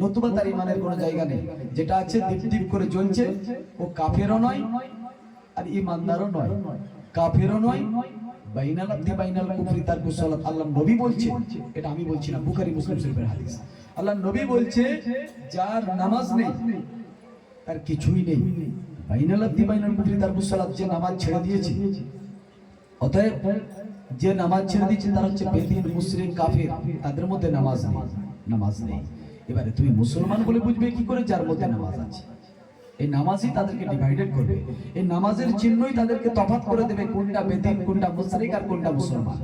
নতুবা তার ইমানের কোনো জায়গা নেই। যেটা আছে দীপ দীপ করে জ্বলছে, ও কাফেরও নয় আর ইমানদারও নয়, কাফেরও নয়। বাইনাল আব্দি বাইনাল কুফরি তারকুস সালাত, আল্লাহ নবী বলছে, এটা আমি বলছি না, বুখারী মুসলিম শরীফের হাদিস। আল্লাহ নবী বলছে যার নামাজ নেই তার কিছুই নেই। বাইনাল আব্দি বাইনাল কুফরি তারকুস সালাত, যে নামাজ ছেড়ে দিয়েছে, অতএব যে নামাজ ছেড়ে দিয়েছে তারা হচ্ছে বেদিন, মুশরিক, কাফের, তাদের মধ্যে নামাজ নেই, নামাজ নেই। এবারে তুমি মুসলমান বলে বুঝবে কি করে যার মধ্যে নামাজ আছে? এই নামাজই তাদেরকে ডিভাইডেড করবে, এই নামাজের চিহ্নই তাদেরকে তফাৎ করে দেবে কোনটা বেদিন, কোনটা মুশরিক আর কোনটা মুসলমান।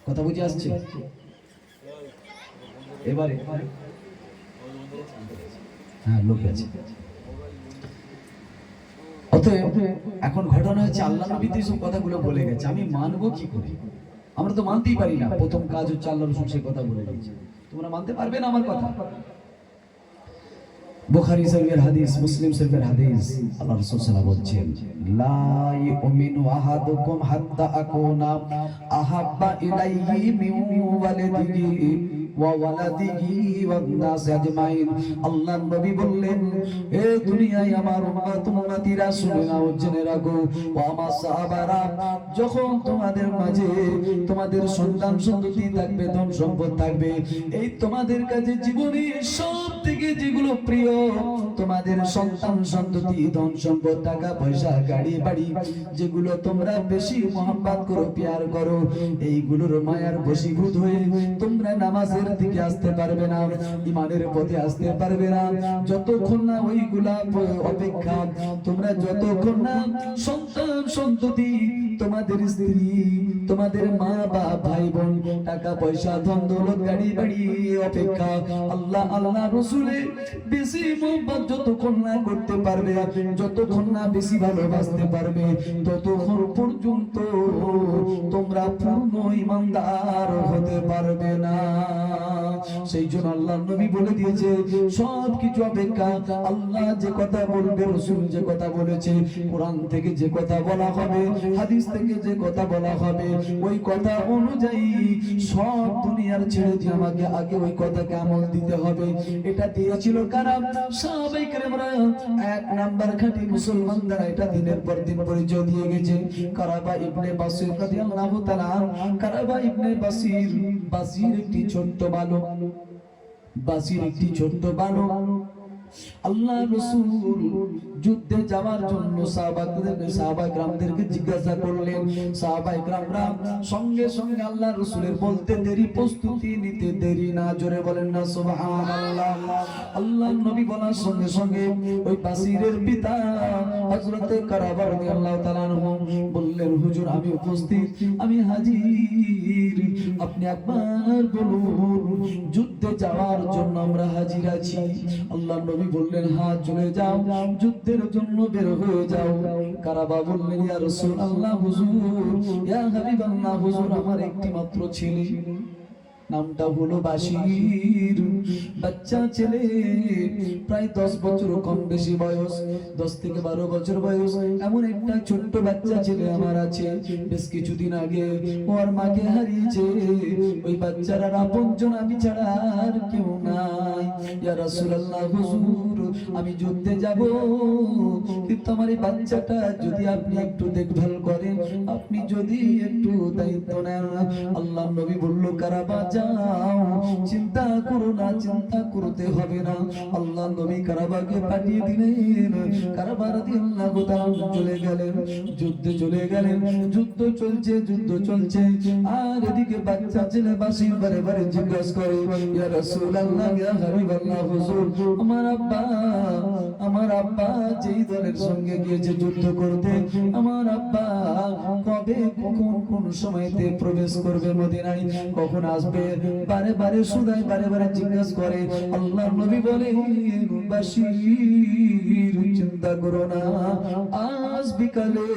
কথা বুঝে আসছে? এবারে হ্যাঁ, লোক আছে। অতএব এখন ঘটনা হচ্ছে আল্লাহ নবী তো এইসব কথাগুলো বলে গেছে, আমি মানবো কি করে? আমরা তো মানতেই পারি না। প্রথম কাজ হচ্ছে আল্লাহ রাসূল সেই কথা বলে দিয়েছে, তোমরা মানতে পারবে না আমার কথা। বুখারী শরীফের হাদিস, মুসলিম শরীফের হাদিস, আল্লাহ রাসূল সাল্লাল্লাহু আলাইহি ওয়াসাল্লাম বলছেন, লা ইউমিনু আহাদুকুম হাত্তা আকুনা আহাব্বা ইলাইহি মিন ওয়ালিদিহি ওয়া ওয়ালাদিহি ওয়ান নাস আজমাইন। আল্লাহ নবী বললেন, হে দুনিয়ায় আমার উম্মত উম্মতিরা শুনে নাও, জেনে রাখো, ও আমার সাহাবারা, যখন তোমাদের মাঝে তোমাদের সন্তান সন্ততি থাকবে, ধন সম্পদ থাকবে, এই তোমাদের কাছে জীবনের সব থেকে যেগুলো প্রিয়, তোমাদের সন্তান সন্ততি, ধন সম্পদ, টাকা পয়সা, গাড়ি বাড়ি, যেগুলো তোমরা বেশি মহব্বত করো, প্যার করো, এইগুলোর মায়ার বশীভূত হয়ে তোমরা নামাজের দিকে আসতে পারবে না, ইমানের পথে আসতে পারবে না, যতক্ষণ না ওইগুলা অপেক্ষা, তোমরা যতক্ষণ না সন্তান সন্ততি, তোমাদের স্ত্রী, তোমাদের মা বা ভাই বোন, টাকা পয়সা, ধন দৌলত, গাড়ি বাড়ি অপেক্ষা আল্লাহ আল্লাহ রাসূলের বেশি মহব্বত যতক্ষণ না করতে পারবে, যতক্ষণ না বেশি ভালোবাসতে পারবে, ততক্ষণ পর্যন্ত তোমরা পূর্ণ ঈমানদার হতে পারবে না। সেই জন্য আল্লাহ নবী বলে দিয়েছে, সব কিছু অপেক্ষা আল্লাহ যে কথা বলবে, রাসূল যে কথা বলেছে, কোরআন থেকে যে কথা বলা হবে, হাদিস থেকে যে কথা বলা হবে, ওই কথা অনুযায়ী সব দুনিয়ার ছেড়ে দিয়ে আমাকে আগে ওই কথাকে আমল দিতে হবে। এটা দিয়েছিল কারা? সাহাবায়ে কেরামরা। এক নাম্বার খাঁটি মুসলমান দ্বারা এটা দিনের পর দিন পরিচয় দিয়ে গেছে। কারাবা ইবনে বাসির রাদিয়াল্লাহু তাআলা, কারাবা ইবনে বাসির, বাসির একটি ছোট্ট বালক, বাসির একটি ছোট্ট বালক। আল্লাহ রাসূল যুদ্ধে যাওয়ার জন্য সাহাবা کرامদেরকে জিজ্ঞাসা করলেন। সাহাবা کرامরা সঙ্গে সঙ্গে আল্লাহ রাসূলের বলতে দেরি, প্রস্তুতি নিতে দেরি না, জোরে বলেন না সুবহানাল্লাহ। আল্লাহ নবী বলার সঙ্গে সঙ্গে ওই বাসিরের পিতা হযরত কারাবা রাদিয়াল্লাহু তাআলা আনহু বললেন, হুজুর আমি উপস্থিত, আমি হাজির, আপনি একবার বলুন যুদ্ধে যাওয়ার জন্য আমরা হাজির আছি। আল্লাহ নবী বললেন, হ্যাঁ চলে যাও, যুদ্ধের জন্য বের হয়ে যাও। কারাবা বললেন, ইয়া রাসূলুল্লাহ, হুজুর, ইয়া হাবিবাল্লাহ, হুজুর আমার একটি মাত্র ছেলে, নামটা হলো বাশির, বাচ্চা ছেলে, প্রায় 10 বছর কম বেশি বয়স, 10 থেকে 12 বছর বয়স, এমন একটা ছোট্ট বাচ্চা ছেলে আমার আছে। বেশ কিছুদিন আগে ওর মাকে হারিয়েছে, ওই বাচ্চার আর আপনজন আমি ছাড়া আর কেউ নাই। ইয়া রাসূলুল্লাহ, হুজুর আমি যুদ্ধে যাব, কিন্তু আমার এই বাচ্চাটা যদি আপনি একটু দেখভাল করেন, আপনি যদি একটু দায়িত্ব নেন। আল্লাহ নবী বলল, কারাবা যাও, চিন্তা করো না, চিন্তা করতে হবে না। আল্লাহ নবী কারাবাকে পাঠিয়ে দিলেন। কারাবা রাদিয়াল্লাহু তাআলা চলে গেলেন, যুদ্ধে চলে গেলেন। যুদ্ধ চলছে, যুদ্ধ চলছে, আর এদিকে বাচ্চা ছেলে বাসির বারে বারে জিজ্ঞাসা করে, ইয়া রাসূলুল্লাহ, ইয়া হাবিবাল্লাহ, হুজুর আমার আব্বা যেই দলের সঙ্গে গিয়েছে যুদ্ধ করতে, আমার আব্বা কবে, কখন, কোন সময়তে প্রবেশ করবে মদিনায়, কখন আসবে, বারে বারে শুধায়, বারে বারে জিজ্ঞাসা করে। আল্লাহ নবী বলেন, বাশির চিন্তা করো না, আজ বিকালে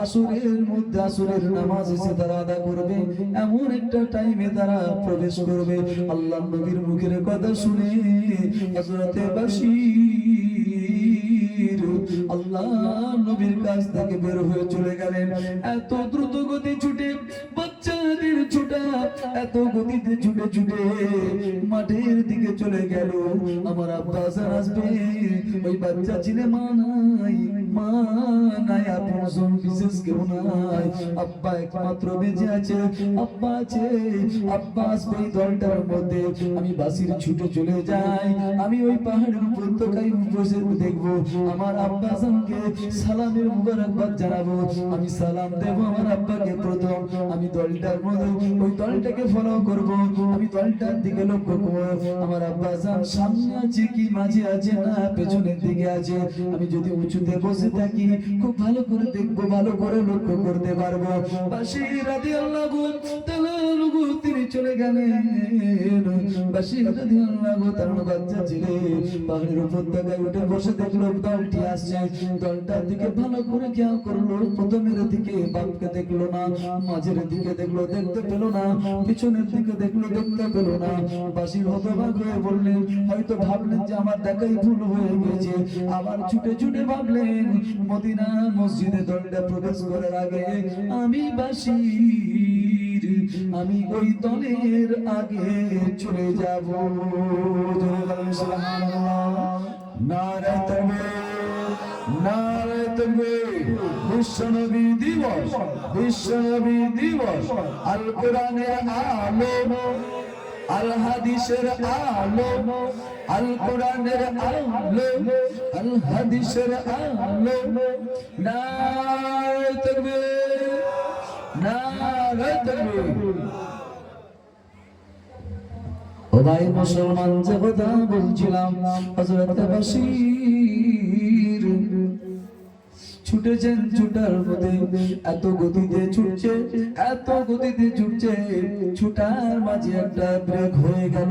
আসরের মধ্যে, আসরের নামাজ এসে তারা আদা করবে, এমন একটা টাইমে তারা প্রবেশ করবে। আল্লাহ নবীর মুখের কথা শুনে হযরত বাশির আল্লাহ নবীর কাছ থেকে বের হয়ে চলে গেলেন। এত দ্রুত গতি ছুটে বাচ্চা বাচ্চাদের ছোটা এত গতিতে ছুটে ছুটে মাঠের দিকে চলে গেল। আমার আব্বা আসবে, ওই বাচ্চা ছেলে মা নাই আপন বিশেষ কেউ নাই, আব্বা একমাত্র বেঁচে আছে, আব্বা আছে, আব্বা আসবে এই দলটার মধ্যে। আমি বাসির ছুটে চলে যাই, আমি ওই পাহাড়ের উপত্যকায় বসে দেখবো আমার আব্বা আজমকে সালামের মুবারকবাদ জানাবো। আমি সালাম দেব আমার আব্বাকে প্রথম, আমি দলটার মধ্যে ওই দলটাকে ফলো করব, আমি দলটার দিকে লক্ষ্য করব আমার আব্বা আজম সামনে আছে কি মাঝে আছে না পেছনের দিকে আছে। আমি যদি উঁচুতে বসে থাকি খুব ভালো করে দেখবো, ভালো করে লক্ষ্য করতে পারবো। বাশির রাদিয়াল্লাহু তাআলা তিনি চলে গেলেন, বাশির রাদিয়াল্লাহু তাআলা বাচ্চা ছেলে পাহাড়ের উপত্যকায় উঠে বসে দেখলো দলটি আসছে। দলটার দিকে ভালো করে খেয়াল করলো, প্রথমের দিকে বাপকে দেখলো না, মাঝের দিকে দেখলো দেখতে পেলো না, পিছনের দিকে দেখলো দেখতে পেলো না। বাশির হতবাক হয়ে বললেন, হয়তো ভাবলেন যে আমার দেখাই ভুল হয়ে গেছে। আবার ছুটে ছুটে ভাবলেন মদিনা মসজিদে দলটা প্রবেশ করার আগে আমি বাশির, আমি ওই দলের আগে চলে যাব। নারে তাকবীর, নারে তাকবীর। বিশ্বনবী দিবস, বিশ্বনবী দিবস, আল কোরআনের আলো, আল হাদিসের আলো, আল কোরআনের আলো, আল হাদিসের আলো। নারে তাকবীর, নারে তাকবীর। ও ভাই মুসলমান, যে কথা বলছিলাম, হযরত বাশির ছুটেছেন, ছুটার মধ্যে এত গতিতে ছুটছে, এত গতিতে ছুটছে, ছুটার মাঝে একটা ব্রেক হয়ে গেল,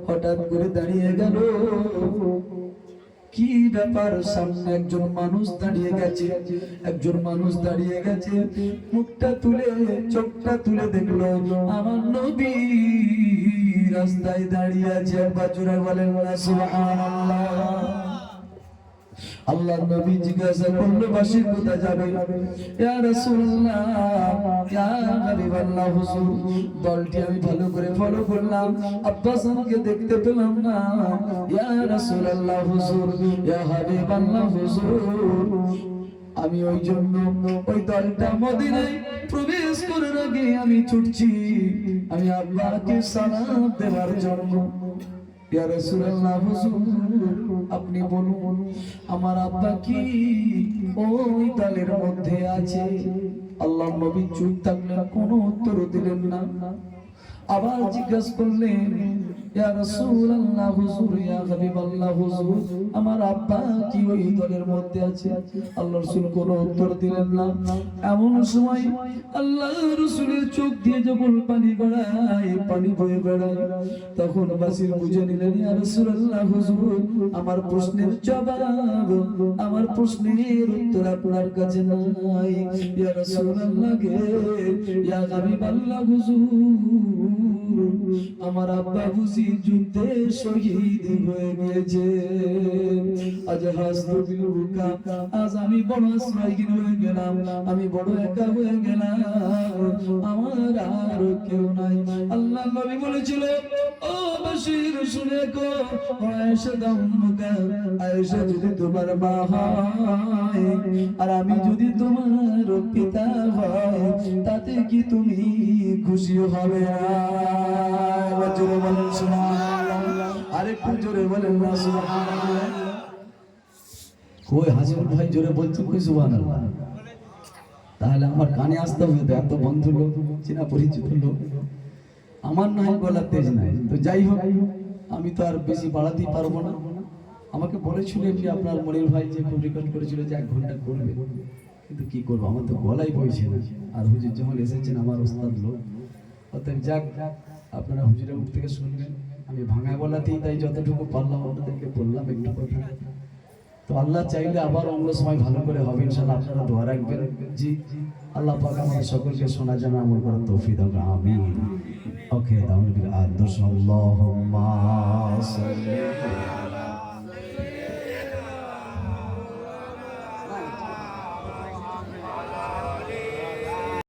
হঠাৎ করে দাঁড়িয়ে গেল। কি ব্যাপার? সামনে একজন মানুষ দাঁড়িয়ে গেছে, একজন মানুষ দাঁড়িয়ে গেছে, মুখটা তুলে চোখটা তুলে দেখলো আমার নবী রাস্তায় দাঁড়িয়ে আছে। একবার জোরে বলেন না সুবহানাল্লাহ। আল্লাহর নবী জিজ্ঞাসা করলো বাশির কোথায় যাবে? ইয়া রাসূলুল্লাহ, ইয়া হাবিবাল্লাহ হুজুর, দলটি আমি ভালো করে ফলো করলাম, আব্বাসকে দেখতে পেলাম না। ইয়া রাসূলুল্লাহ হুজুর, ইয়া হাবিবাল্লাহ হুজুর, আমি ওই জন্য ওই দলটা মদিনায় প্রবেশ করার আগে আমি ছুটছি, আমি আল্লাহকে সালাম দেওয়ার জন্য। ইয়া রাসূলুল্লাহ হুজুর, আপনি বলুন আমার আব্বা কি ওই দলের মধ্যে আছে? আল্লাহর নবী চুপ থাকলেন, কোনো উত্তর দিলেন না। আবার জিজ্ঞাসা করলেন, ইয়া রাসূলুল্লাহ হুজুর, ইয়া হাবিবাল্লাহ হুজুর, আমার আব্বা কি ওই দলের মধ্যে আছে? আল্লাহর রাসূল কোনো উত্তর দিলেন না। এমন সময় আল্লাহর রাসূলের চোখ দিয়ে যখন পানি গড়ায়, পানি বয়ে বেড়ায়, তখন বাশির বুঝে নিলেন, ইয়া রাসূলুল্লাহ হুজুর, আমার প্রশ্নের জবাব, আমার প্রশ্নের উত্তর আপনার কাছে নাই। ইয়া রাসূলুল্লাহ গে, ইয়া হাবিবাল্লাহ হুজুর, আমার আব্বা বুঝি যুদ্ধে শহীদ হয়ে গেছে। আজ হাসতুবিল বুকা, আজ আমি বড় আশ্রয়হীন হয়ে গেলাম, আমি বড় একা হয়ে গেলাম, আমার আর কেউ নাই। আল্লাহ নবী বলেছিল, ও বাশির শুনে গো, আয়েশা দাম্মুকা, আয়েশা যদি তোমার মা হয় আর আমি যদি তোমার পিতা হয়, তাতে কি তুমি খুশি হবে না? জোরে বলেন সুবহানাল্লাহ, আরেকটু জোরে বলেন না সুবহানাল্লাহ। কই হাসিবুল ভাই জোরে বলছেন, কই সুবহানাল্লাহ? তাহলে আমার কানে আসতে হবে তো, এত বন্ধু লোক, চেনা পরিচিত লোক, আমার না হয় গলার তেজ নাই। তো যাই হোক, আমি তো আর বেশি বাড়াতেই পারবো না। আমাকে বলেছিল যে আপনার মনির ভাই যে খুব রিকোয়েস্ট করেছিল যে 1 ঘন্টা করবে, কিন্তু কি করবো, আমার তো গলাই বইছে না। আর হুজুর যখন এসেছেন আমার ওস্তাদ লোক, অতএব যাক, আপনারা হুজুরের মুখ থেকে শুনবেন। আমি ভাঙা গলাতেই তাই যতটুকু পারলাম আপনাদেরকে বললাম একটু কথা। তো আল্লাহ চাইলে আবার অন্য সময় ভালো করে হবে ইনশাআল্লাহ, আপনারা দোয়া রাখবেন। জি, আল্লাহ পাক আমাদের সকলকে শোনা জানা আমল করার তৌফিক দান, আমিন। ওকে, তাহলে আল্লাহুম্মা সাল্লি